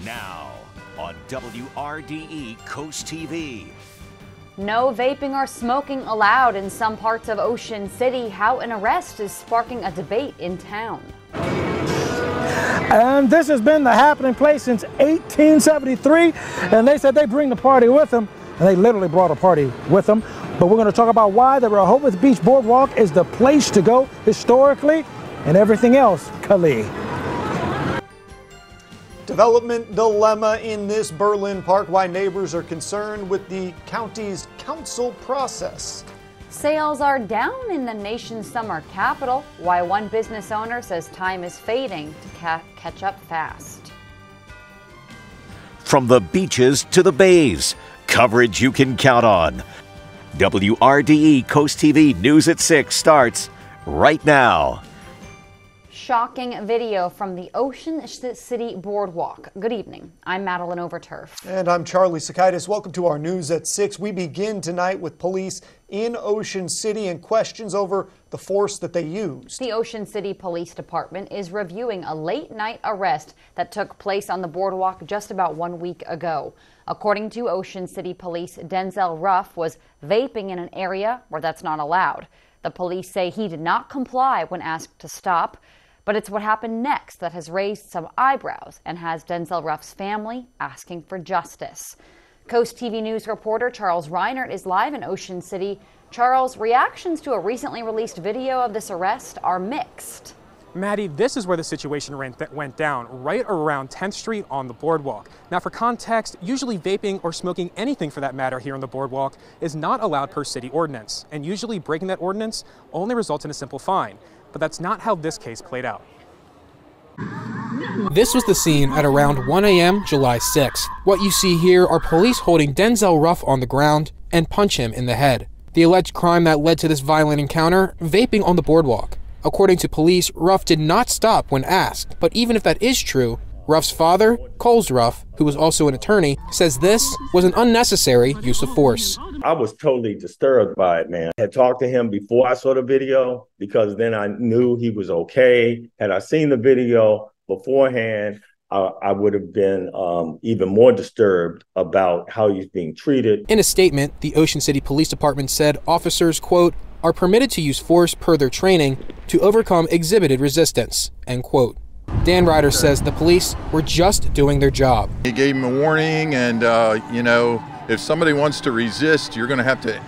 Now on WRDE Coast TV. No vaping or smoking allowed in some parts of Ocean City. How an arrest is sparking a debate in town. And this has been the happening place since 1873. And they said they bring the party with them. And they literally brought a party with them. But we're going to talk about why the Rehoboth Beach Boardwalk is the place to go historically and everything else, Kali. Development dilemma in this Berlin park, why neighbors are concerned with the county's council process. Sales are down in the nation's summer capital, why one business owner says time is fading to catch up fast. From the beaches to the bays, coverage you can count on. WRDE Coast TV News at 6 starts right now. Shocking video from the Ocean City Boardwalk. Good evening. I'm Madeline Overturf. And I'm Charlie Sakaitis. Welcome to our News at 6. We begin tonight with police in Ocean City and questions over the force that they used. The Ocean City Police Department is reviewing a late-night arrest that took place on the boardwalk just about 1 week ago. According to Ocean City Police, Denzel Ruff was vaping in an area where that's not allowed. The police say he did not comply when asked to stop. But it's what happened next that has raised some eyebrows and has Denzel Ruff's family asking for justice. Coast TV News reporter Charles Reinert is live in Ocean City. Charles, reactions to a recently released video of this arrest are mixed. Maddie, this is where the situation went down, right around 10th Street on the boardwalk. Now, for context, usually vaping or smoking anything for that matter here on the boardwalk is not allowed per city ordinance, and usually breaking that ordinance only results in a simple fine. But that's not how this case played out. This was the scene at around 1 a.m. July 6th. What you see here are police holding Denzel Ruff on the ground and punch him in the head. The alleged crime that led to this violent encounter, vaping on the boardwalk. According to police, Ruff did not stop when asked, but even if that is true, Ruff's father, Coles Ruff, who was also an attorney, says this was an unnecessary use of force. I was totally disturbed by it, man. I had talked to him before I saw the video because then I knew he was okay. Had I seen the video beforehand, I would have been even more disturbed about how he's being treated. In a statement, the Ocean City Police Department said officers, quote, are permitted to use force per their training to overcome exhibited resistance, end quote. Dan Ryder says the police were just doing their job. He gave him a warning and, you know, if somebody wants to resist, you're going to have to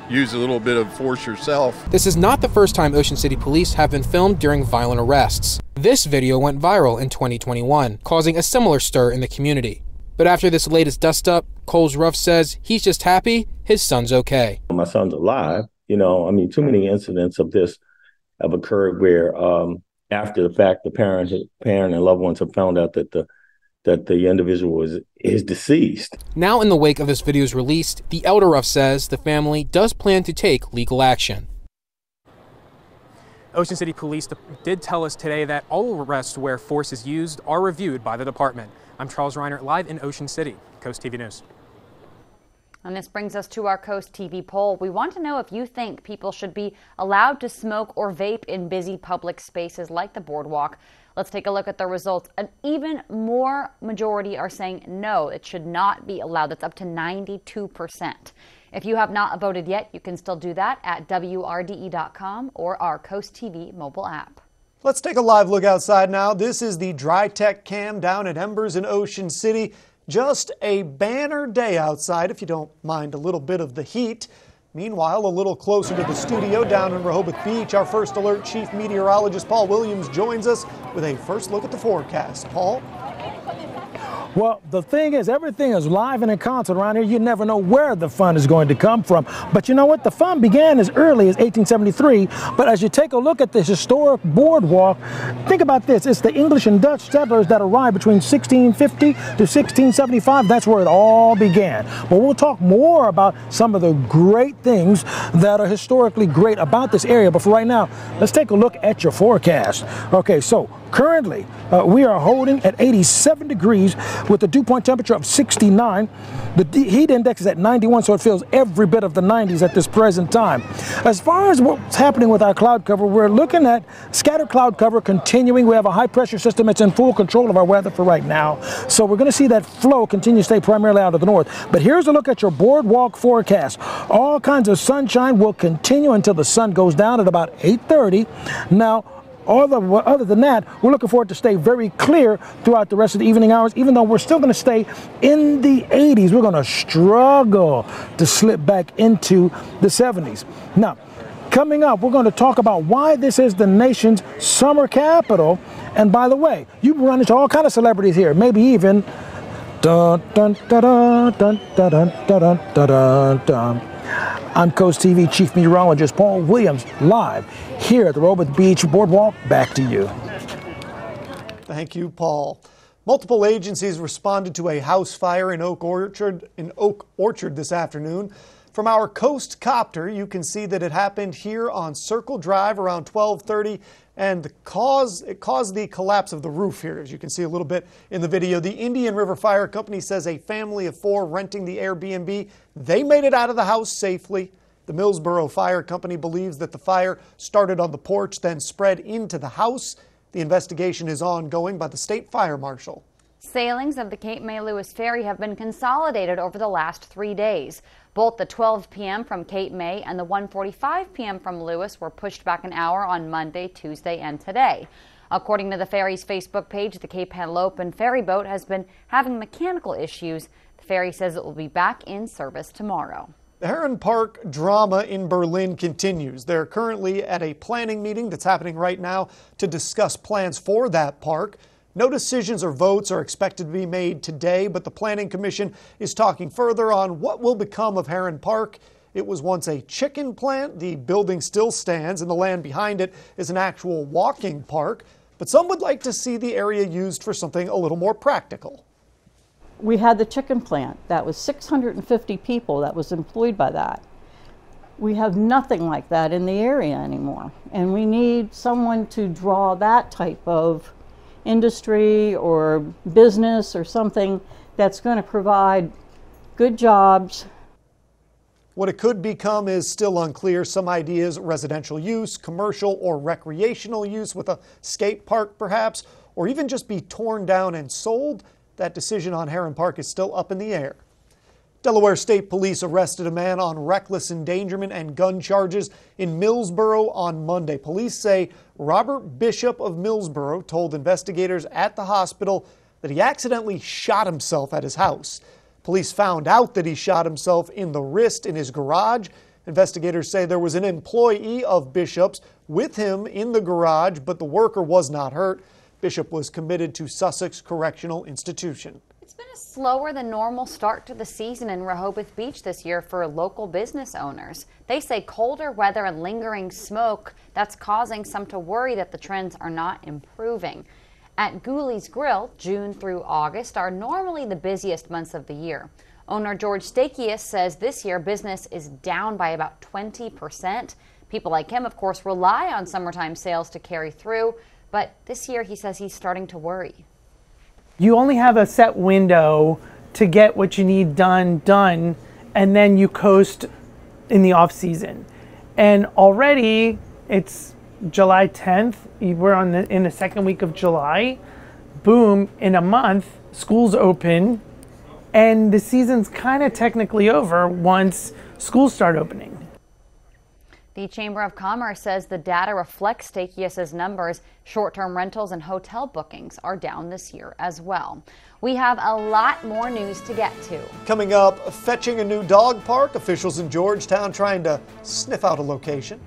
use a little bit of force yourself. This is not the first time Ocean City police have been filmed during violent arrests. This video went viral in 2021, causing a similar stir in the community. But after this latest dust-up, Coles Ruff says he's just happy his son's okay. My son's alive. You know, I mean, too many incidents of this have occurred where after the fact, the parent and loved ones have found out that the individual is deceased. Now, in the wake of this video's release, the elder Ruff says the family does plan to take legal action. Ocean City Police did tell us today that all arrests where force is used are reviewed by the department. I'm Charles Reinert, live in Ocean City, Coast TV News. And this brings us to our Coast TV poll. We want to know if you think people should be allowed to smoke or vape in busy public spaces like the boardwalk. Let's take a look at the results. An even more majority are saying no, it should not be allowed. That's up to 92%. If you have not voted yet, you can still do that at WRDE.com or our Coast TV mobile app. Let's take a live look outside now. This is the Dry Tech Cam down at Embers in Ocean City. Just a banner day outside, if you don't mind a little bit of the heat. Meanwhile, a little closer to the studio down in Rehoboth Beach, our First Alert Chief Meteorologist Paul Williams joins us with a first look at the forecast. Paul? Well, the thing is, everything is live and in concert around here. You never know where the fun is going to come from. But you know what? The fun began as early as 1873. But as you take a look at this historic boardwalk, think about this. It's the English and Dutch settlers that arrived between 1650 to 1675. That's where it all began. But we'll talk more about some of the great things that are historically great about this area. But for right now, let's take a look at your forecast. Okay, so Currently, we are holding at 87 degrees with the dew point temperature of 69. The heat index is at 91, so it feels every bit of the 90s at this present time. As far as what's happening with our cloud cover, we're looking at scattered cloud cover continuing. We have a high pressure system that's in full control of our weather for right now. So we're going to see that flow continue to stay primarily out of the north. But here's a look at your boardwalk forecast. All kinds of sunshine will continue until the sun goes down at about 8:30. Now, other than that, we're looking for it to stay very clear throughout the rest of the evening hours, even though we're still going to stay in the 80s. We're going to struggle to slip back into the 70s. Now, coming up, we're going to talk about why this is the nation's summer capital. And by the way, you run into all kinds of celebrities here, maybe even dun dun dun dun dun dun dun dun dun dun. I'm Coast TV Chief Meteorologist Paul Williams, live here at the Rehoboth Beach Boardwalk. Back to you. Thank you, Paul. Multiple agencies responded to a house fire in Oak Orchard this afternoon. From our coast copter, you can see that it happened here on Circle Drive around 12:30, and it caused the collapse of the roof here, as you can see a little bit in the video. The Indian River Fire Company says a family of 4 renting the Airbnb, they made it out of the house safely. The Millsboro Fire Company believes that the fire started on the porch, then spread into the house. The investigation is ongoing by the state fire marshal. Sailings of the Cape May Lewis Ferry have been consolidated over the last 3 days. Both the 12 p.m. from Cape May and the 1:45 p.m. from Lewis were pushed back an hour on Monday, Tuesday, and today. According to the ferry's Facebook page, the Cape Henlopen ferry boat has been having mechanical issues. The ferry says it will be back in service tomorrow. The Heron Park drama in Berlin continues. They're currently at a planning meeting that's happening right now to discuss plans for that park. No decisions or votes are expected to be made today, but the Planning Commission is talking further on what will become of Heron Park. It was once a chicken plant. The building still stands, and the land behind it is an actual walking park. But some would like to see the area used for something a little more practical. We had the chicken plant. That was 650 people that was employed by that. We have nothing like that in the area anymore, and we need someone to draw that type of industry or business or something that's going to provide good jobs. What it could become is still unclear. Some ideas: residential use, commercial or recreational use with a skate park perhaps, or even just be torn down and sold. That decision on Heron Park is still up in the air. Delaware State Police arrested a man on reckless endangerment and gun charges in Millsboro on Monday. Police say Robert Bishop of Millsboro told investigators at the hospital that he accidentally shot himself at his house. Police found out that he shot himself in the wrist in his garage. Investigators say there was an employee of Bishop's with him in the garage, but the worker was not hurt. Bishop was committed to Sussex Correctional Institution. It's been a slower than normal start to the season in Rehoboth Beach this year for local business owners. They say colder weather and lingering smoke, that's causing some to worry that the trends are not improving. At Gooley's Grill, June through August are normally the busiest months of the year. Owner George Stakius says this year business is down by about 20%. People like him, of course, rely on summertime sales to carry through, but this year he says he's starting to worry. You only have a set window to get what you need done, and then you coast in the off season. And already it's July 10th. We're in the second week of July. Boom, in a month, school's open, and the season's kind of technically over once schools start opening. The Chamber of Commerce says the data reflects Stakius's numbers. Short-term rentals and hotel bookings are down this year as well. We have a lot more news to get to. Coming up, fetching a new dog park. Officials in Georgetown trying to sniff out a location.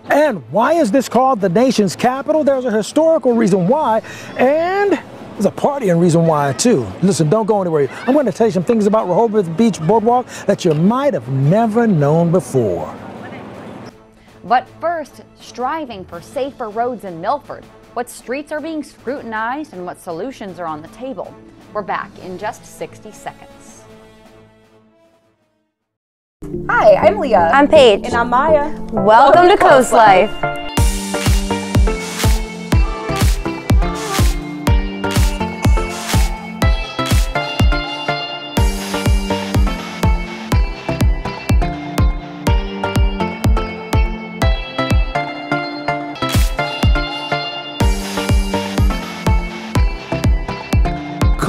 And why is this called the nation's capital? There's a historical reason why, and there's a partying reason why too. Listen, don't go anywhere. I'm going to tell you some things about Rehoboth Beach Boardwalk that you might have never known before. But first, striving for safer roads in Milford. What streets are being scrutinized and what solutions are on the table. We're back in just 60 seconds. Hi, I'm Leah. I'm Paige. And I'm Maya. Welcome to Coast Life.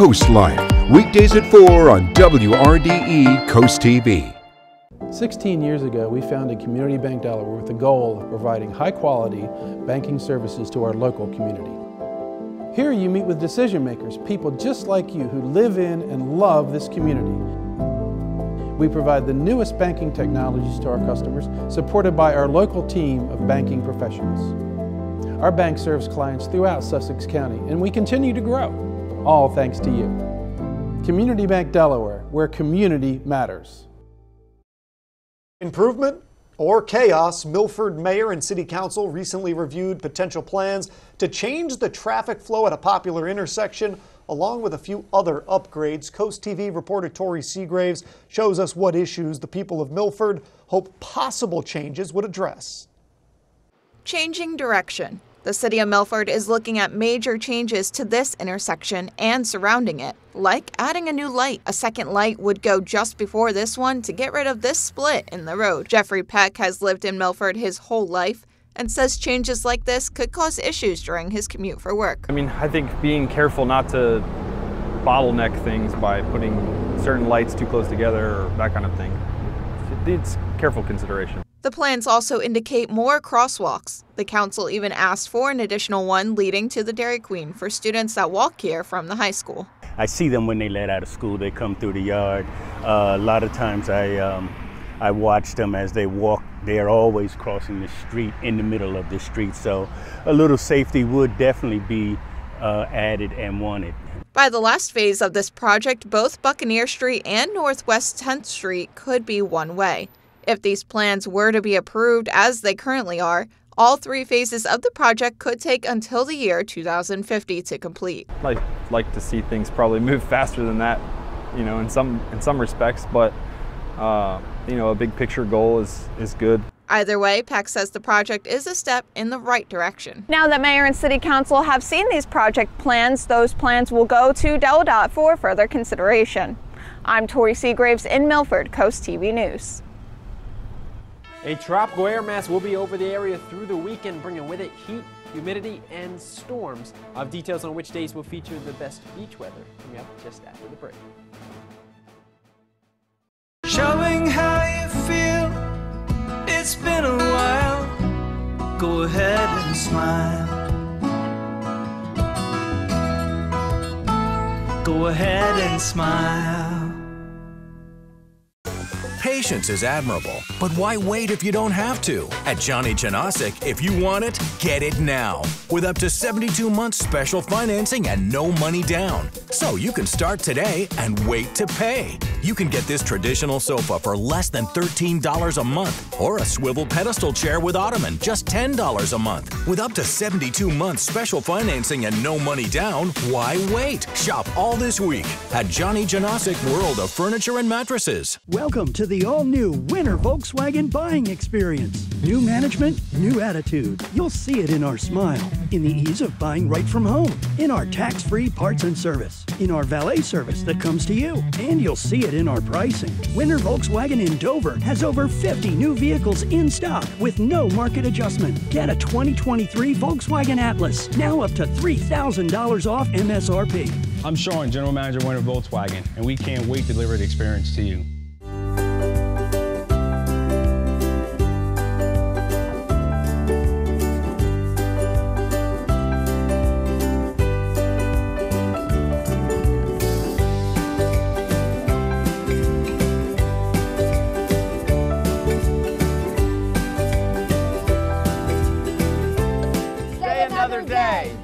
Coast Life, weekdays at 4 on WRDE Coast TV. 16 years ago, we founded Community Bank Delaware with the goal of providing high-quality banking services to our local community. Here you meet with decision makers, people just like you who live in and love this community. We provide the newest banking technologies to our customers, supported by our local team of banking professionals. Our bank serves clients throughout Sussex County, and we continue to grow, all thanks to you. Community Bank Delaware, where community matters. Improvement or chaos? Milford Mayor and City Council recently reviewed potential plans to change the traffic flow at a popular intersection, along with a few other upgrades. Coast TV reporter Tori Seagraves shows us what issues the people of Milford hope possible changes would address. Changing direction. The city of Milford is looking at major changes to this intersection and surrounding it, like adding a new light. A second light would go just before this one to get rid of this split in the road. Jeffrey Peck has lived in Milford his whole life and says changes like this could cause issues during his commute for work. I think being careful not to bottleneck things by putting certain lights too close together or that kind of thing. It's careful consideration. The plans also indicate more crosswalks. The council even asked for an additional one leading to the Dairy Queen for students that walk here from the high school. I see them when they let out of school. They come through the yard. A lot of times I watch them as they walk. They are always crossing the street in the middle of the street. So a little safety would definitely be added and wanted. By the last phase of this project, both Buccaneer Street and Northwest 10th Street could be one way. If these plans were to be approved as they currently are, all three phases of the project could take until the year 2050 to complete. I'd like to see things probably move faster than that, in some respects, but a big picture goal is good. Either way, Peck says the project is a step in the right direction. Now that Mayor and City Council have seen these project plans, those plans will go to DelDOT for further consideration. I'm Tori Seagraves in Milford, Coast TV News. A tropical air mass will be over the area through the weekend, bringing with it heat, humidity, and storms. I'll have details on which days will feature the best beach weather coming up just after the break. Showing how you feel, it's been a while. Go ahead and smile. Go ahead and smile. Patience is admirable, but why wait if you don't have to? At Johnny Janosic, if you want it, get it now. With up to 72 months special financing and no money down. So you can start today and wait to pay. You can get this traditional sofa for less than $13 a month, or a swivel pedestal chair with ottoman, just $10 a month. With up to 72 months special financing and no money down, why wait? Shop all this week at Johnny Janosic World of Furniture and Mattresses. Welcome to the all-new winter Volkswagen buying experience. New management, new attitude. You'll see it in our smile, in the ease of buying right from home, in our tax-free parts and service, in our valet service that comes to you, and you'll see it in our pricing. Winter Volkswagen in Dover has over 50 new vehicles in stock with no market adjustment. Get a 2023 Volkswagen Atlas, now up to $3,000 off MSRP. I'm Sean, General Manager, Winter Volkswagen, and we can't wait to deliver the experience to you.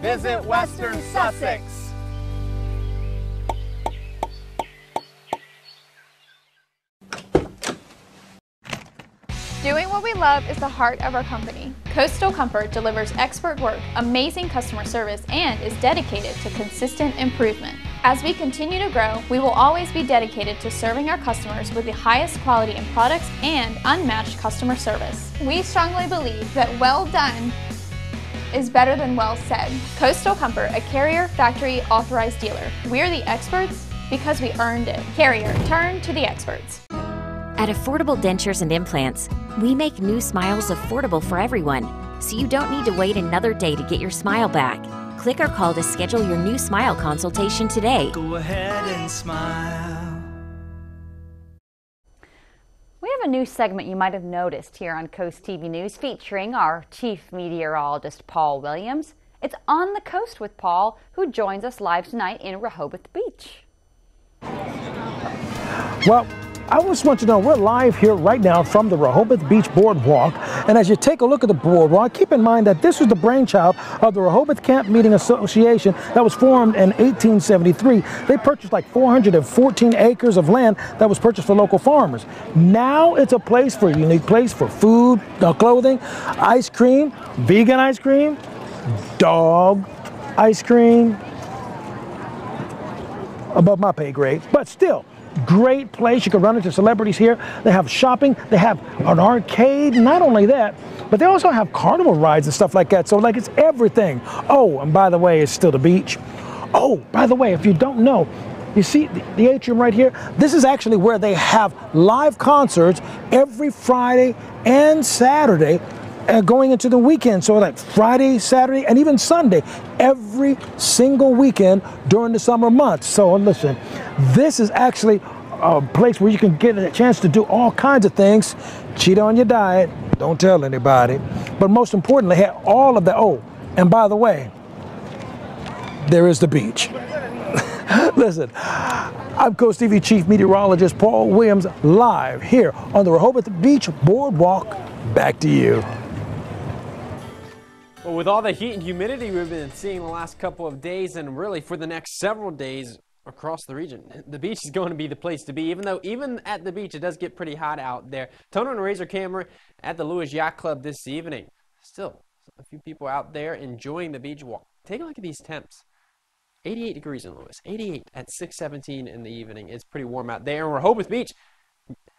Visit Western Sussex. Doing what we love is the heart of our company. Coastal Comfort delivers expert work, amazing customer service, and is dedicated to consistent improvement. As we continue to grow, we will always be dedicated to serving our customers with the highest quality in products and unmatched customer service. We strongly believe that well done is better than well said. Coastal Comfort, a Carrier Factory Authorized Dealer. We're the experts because we earned it. Carrier, turn to the experts. At Affordable Dentures and Implants, we make new smiles affordable for everyone, so you don't need to wait another day to get your smile back. Click or call to schedule your new Smile consultation today. Go ahead and smile. We have a new segment you might have noticed here on Coast TV News featuring our chief meteorologist, Paul Williams. It's On the Coast with Paul, who joins us live tonight in Rehoboth Beach. Well, I just want you to know we're live here right now from the Rehoboth Beach Boardwalk. And as you take a look at the boardwalk, keep in mind that this was the brainchild of the Rehoboth Camp Meeting Association that was formed in 1873. They purchased like 414 acres of land that was purchased for local farmers. Now it's a place for a unique place for food, clothing, ice cream, vegan ice cream, dog ice cream. Above my pay grade, but still. Great place. You can run into celebrities here. They have shopping. They have an arcade. Not only that, but they also have carnival rides and stuff like that. So like it's everything. Oh, and by the way, it's still the beach. Oh, by the way, if you don't know, you see the atrium right here? This is actually where they have live concerts every Friday and Saturday going into the weekend. So like Friday, Saturday, and even Sunday, every single weekend during the summer months. So listen, this is actually a place where you can get a chance to do all kinds of things. Cheat on your diet, don't tell anybody. But most importantly, have all of that. Oh, and by the way, there is the beach. Listen, I'm Coast TV Chief Meteorologist Paul Williams, live here on the Rehoboth Beach Boardwalk. Back to you. Well, with all the heat and humidity we've been seeing the last couple of days and really for the next several days across the region, the beach is going to be the place to be, even though even at the beach it does get pretty hot out there. Toner and Razor camera at the Lewis Yacht Club this evening. Still, a few people out there enjoying the beach walk. Take a look at these temps. 88 degrees in Lewis, 88 at 6:17 in the evening. It's pretty warm out there in Rehoboth Beach.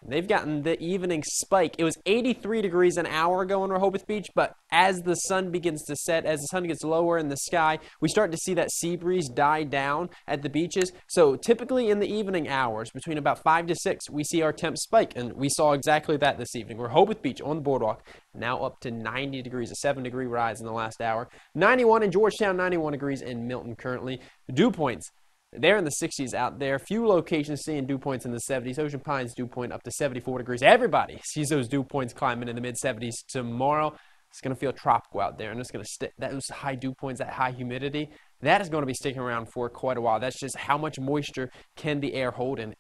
They've gotten the evening spike. It was 83 degrees an hour ago in Rehoboth Beach, but as the sun begins to set, as the sun gets lower in the sky, we start to see that sea breeze die down at the beaches. So typically in the evening hours, between about 5 to 6, we see our temps spike, and we saw exactly that this evening. Rehoboth Beach on the boardwalk, now up to 90 degrees, a 7-degree rise in the last hour. 91 in Georgetown, 91 degrees in Milton currently. Dew points. They're in the 60s out there. Few locations seeing dew points in the 70s. Ocean Pines dew point up to 74 degrees. Everybody sees those dew points climbing in the mid-70s tomorrow. It's going to feel tropical out there, and it's going to stick. Those high dew points, that high humidity, that is going to be sticking around for quite a while. That's just how much moisture can the air hold in.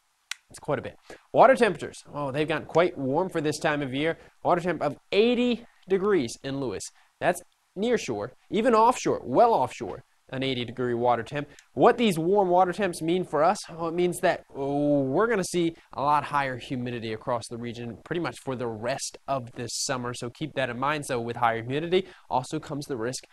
It's quite a bit. Water temperatures. Oh, they've gotten quite warm for this time of year. Water temp of 80 degrees in Lewis. That's near shore, even offshore, well offshore. An 80-degree water temp. What these warm water temps mean for us? Well, it means that we're going to see a lot higher humidity across the region pretty much for the rest of this summer. So keep that in mind. So with higher humidity also comes the risk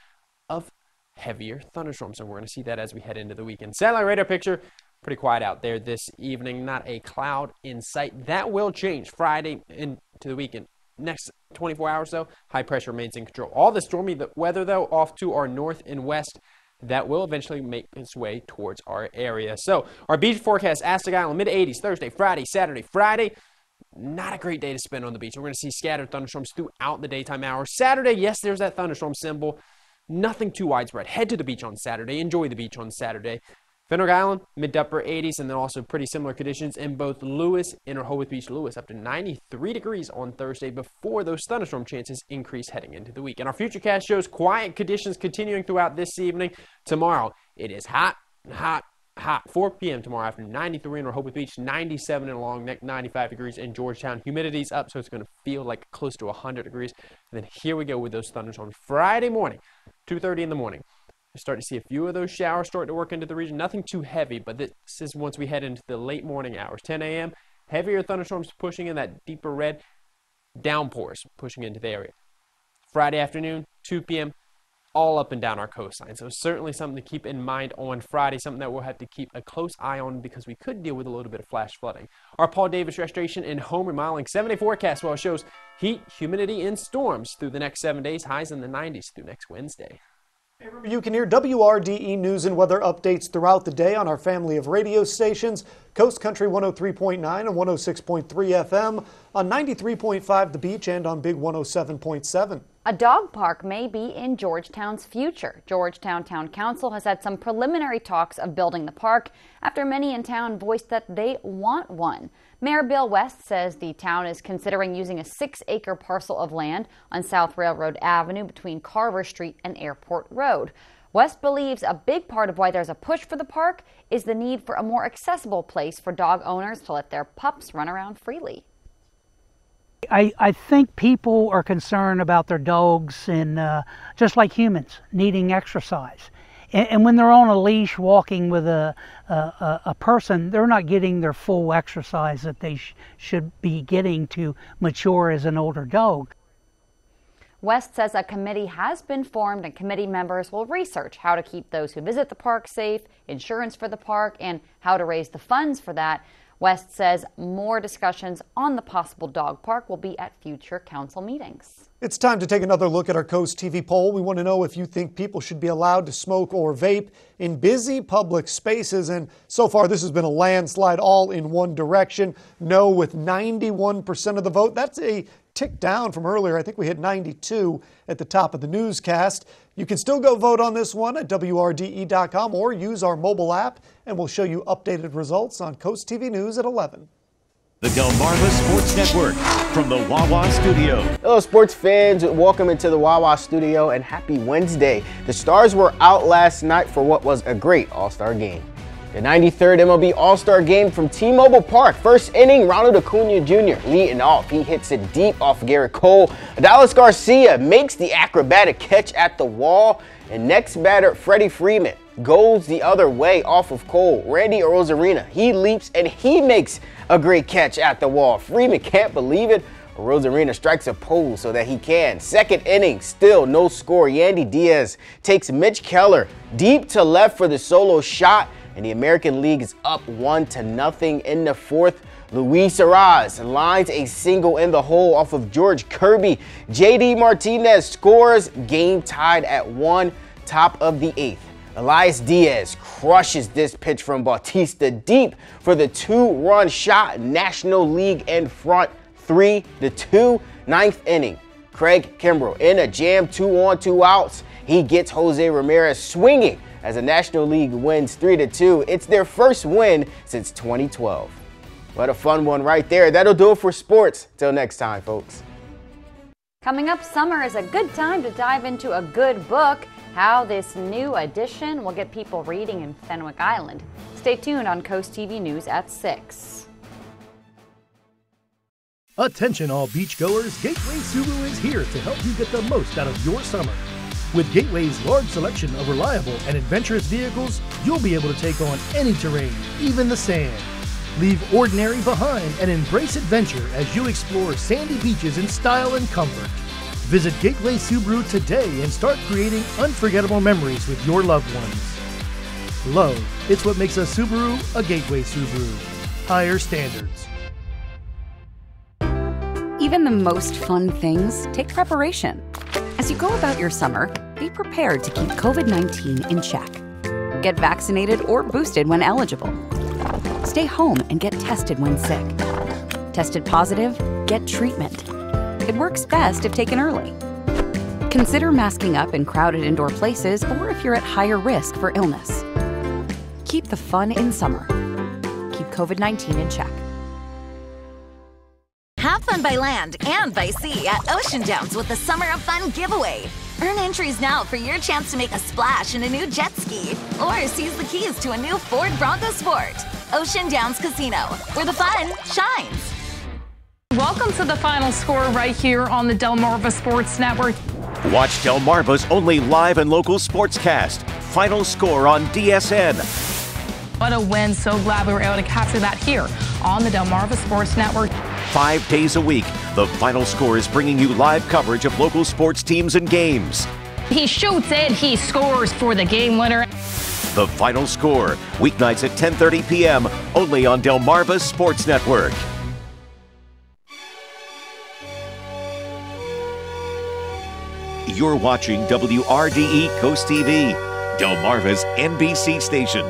of heavier thunderstorms. And we're going to see that as we head into the weekend. Satellite radar picture, pretty quiet out there this evening. Not a cloud in sight. That will change Friday into the weekend. Next 24 hours, though, high pressure remains in control. All the stormy weather, though, off to our north and west. That will eventually make its way towards our area. So our beach forecast, Aztec Island, mid-80s, Thursday, Friday, Saturday. Friday, not a great day to spend on the beach. We're going to see scattered thunderstorms throughout the daytime hours. Saturday, yes, there's that thunderstorm symbol. Nothing too widespread. Head to the beach on Saturday. Enjoy the beach on Saturday. Fenwick Island, mid to upper 80s, and then also pretty similar conditions in both Lewis and Rehoboth Beach. Lewis up to 93 degrees on Thursday before those thunderstorm chances increase heading into the week. And our futurecast shows quiet conditions continuing throughout this evening. Tomorrow, it is hot, hot, hot. 4 p.m. tomorrow afternoon, 93 in Rehoboth Beach, 97 in Long Neck, 95 degrees in Georgetown. Humidity's up, so it's going to feel like close to 100 degrees. And then here we go with those thunderstorms. Friday morning, 2:30 in the morning. We start to see a few of those showers start to work into the region. Nothing too heavy, but this is once we head into the late morning hours. 10 a.m., heavier thunderstorms pushing in that deeper red, downpours pushing into the area. Friday afternoon, 2 p.m., all up and down our coastline. So certainly something to keep in mind on Friday, something that we'll have to keep a close eye on because we could deal with a little bit of flash flooding. Our Paul Davis Restoration and Home Remodeling 7-day forecast well shows heat, humidity, and storms through the next 7 days, highs in the 90s through next Wednesday. You can hear WRDE news and weather updates throughout the day on our family of radio stations. Coast Country 103.9 and 106.3 FM, on 93.5 The Beach, and on Big 107.7. A dog park may be in Georgetown's future. Georgetown Town Council has had some preliminary talks of building the park after many in town voiced that they want one. Mayor Bill West says the town is considering using a 6-acre parcel of land on South Railroad Avenue between Carver Street and Airport Road. West believes a big part of why there's a push for the park is the need for a more accessible place for dog owners to let their pups run around freely. I think people are concerned about their dogs and just like humans needing exercise. And when they're on a leash walking with a person, they're not getting their full exercise that they should be getting to mature as an older dog. West says a committee has been formed and committee members will research how to keep those who visit the park safe, insurance for the park, and how to raise the funds for that. West says more discussions on the possible dog park will be at future council meetings. It's time to take another look at our Coast TV poll. We want to know if you think people should be allowed to smoke or vape in busy public spaces. And so far, this has been a landslide all in one direction. No with 91% of the vote. That's a tick down from earlier. I think we hit 92 at the top of the newscast. You can still go vote on this one at WRDE.com or use our mobile app, and we'll show you updated results on Coast TV News at 11. The Delmarva Sports Network from the Wawa Studio. Hello sports fans, welcome into the Wawa Studio and happy Wednesday. The Stars were out last night for what was a great All-Star game. The 93rd MLB All-Star game from T-Mobile Park. First inning, Ronald Acuna Jr. leading off. He hits it deep off Garrett Cole. Dallas Garcia makes the acrobatic catch at the wall. And next batter, Freddie Freeman, goes the other way off of Cole. Randy Arozarena, he leaps and he makes a great catch at the wall. Freeman can't believe it. Arozarena strikes a pole so that he can. Second inning, still no score. Yandy Diaz takes Mitch Keller deep to left for the solo shot. And the American League is up 1-0 in the fourth. Luis Arraez lines a single in the hole off of George Kirby. JD Martinez scores, game tied at 1, top of the 8th. Elias Diaz crushes this pitch from Bautista deep for the 2-run shot. National League in front, 3-2. Ninth inning, Craig Kimbrell in a jam, 2 on, 2 outs. He gets Jose Ramirez swinging as the National League wins 3-2. It's their first win since 2012. What a fun one right there. That'll do it for sports. Till next time, folks. Coming up, summer is a good time to dive into a good book. How this new edition will get people reading in Fenwick Island. Stay tuned on Coast TV News at 6. Attention all beachgoers, Gateway Subaru is here to help you get the most out of your summer. With Gateway's large selection of reliable and adventurous vehicles, you'll be able to take on any terrain, even the sand. Leave ordinary behind and embrace adventure as you explore sandy beaches in style and comfort. Visit Gateway Subaru today and start creating unforgettable memories with your loved ones. Love, it's what makes a Subaru a Gateway Subaru. Higher standards. Even the most fun things take preparation. As you go about your summer, be prepared to keep COVID-19 in check. Get vaccinated or boosted when eligible. Stay home and get tested when sick. Tested positive? Get treatment. It works best if taken early. Consider masking up in crowded indoor places or if you're at higher risk for illness. Keep the fun in summer. Keep COVID-19 in check. Have fun by land and by sea at Ocean Downs with the Summer of Fun giveaway. Earn entries now for your chance to make a splash in a new jet ski or seize the keys to a new Ford Bronco Sport. Ocean Downs Casino, where the fun shines. Welcome to the final score right here on the Delmarva Sports Network. Watch Delmarva's only live and local sportscast. Final score on DSN. What a win. So glad we were able to capture that here on the Delmarva Sports Network. 5 days a week, the Final Score is bringing you live coverage of local sports teams and games. He shoots it, he scores for the game winner. The Final Score, weeknights at 10:30 p.m., only on Delmarva Sports Network. You're watching WRDE Coast TV, Delmarva's NBC station.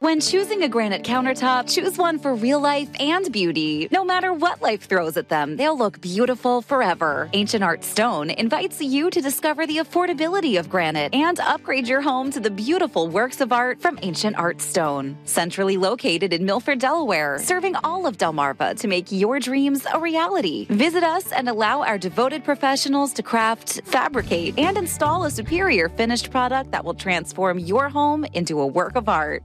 When choosing a granite countertop, choose one for real life and beauty. No matter what life throws at them, they'll look beautiful forever. Ancient Art Stone invites you to discover the affordability of granite and upgrade your home to the beautiful works of art from Ancient Art Stone. Centrally located in Milford, Delaware, serving all of Delmarva to make your dreams a reality. Visit us and allow our devoted professionals to craft, fabricate, and install a superior finished product that will transform your home into a work of art.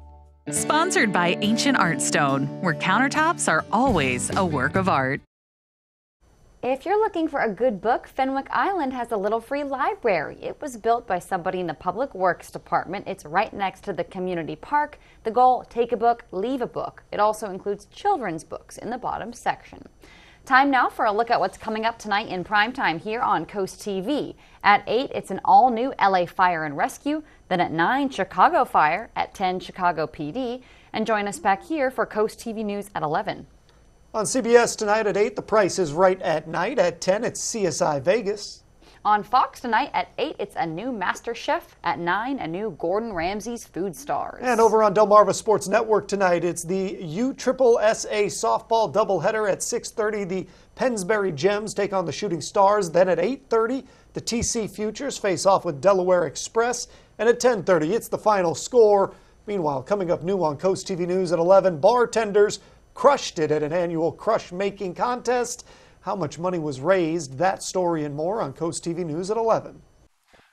Sponsored by Ancient Art Stone, where countertops are always a work of art. If you're looking for a good book, Fenwick Island has a little free library. It was built by somebody in the Public Works Department. It's right next to the community park. The goal, take a book, leave a book. It also includes children's books in the bottom section. Time now for a look at what's coming up tonight in primetime here on Coast TV. At 8, it's an all-new LA Fire and Rescue. Then at 9, Chicago Fire. At 10, Chicago PD. And join us back here for Coast TV News at 11. On CBS tonight at 8, The Price is Right at night. At 10, it's CSI Vegas. On Fox tonight at 8, it's a new Master Chef. At 9, a new Gordon Ramsay's Food Stars. And over on Delmarva Sports Network tonight, it's the USSSA softball doubleheader at 6:30. The Pennsbury Gems take on the Shooting Stars. Then at 8:30, the TC Futures face off with Delaware Express. And at 10:30, it's the final score. Meanwhile, coming up new on Coast TV News at 11, bartenders crushed it at an annual crush making contest. How much money was raised? That story and more on Coast TV News at 11.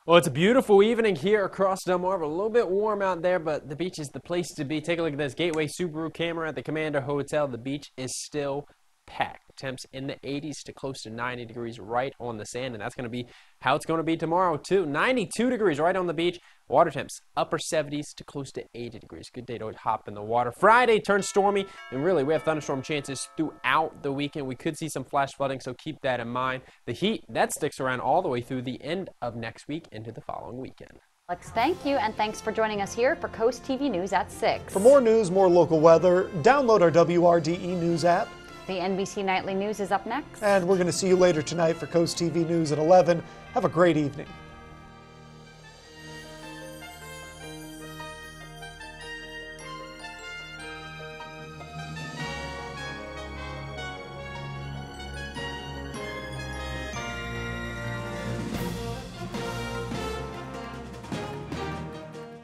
Well, it's a beautiful evening here across Delmarva. A little bit warm out there, but the beach is the place to be. Take a look at this Gateway Subaru camera at the Commander Hotel. The beach is still packed. Temps in the 80s to close to 90 degrees right on the sand, and that's going to be how it's going to be tomorrow too. 92 degrees right on the beach. Water temps upper 70s to close to 80 degrees. Good day to hop in the water. Friday turns stormy, and really we have thunderstorm chances throughout the weekend. We could see some flash flooding, so keep that in mind. The heat, that sticks around all the way through the end of next week into the following weekend. Alex, thank you, and thanks for joining us here for Coast TV News at 6. For more news, more local weather, download our WRDE News app. The NBC Nightly News is up next. And we're going to see you later tonight for Coast TV News at 11. Have a great evening.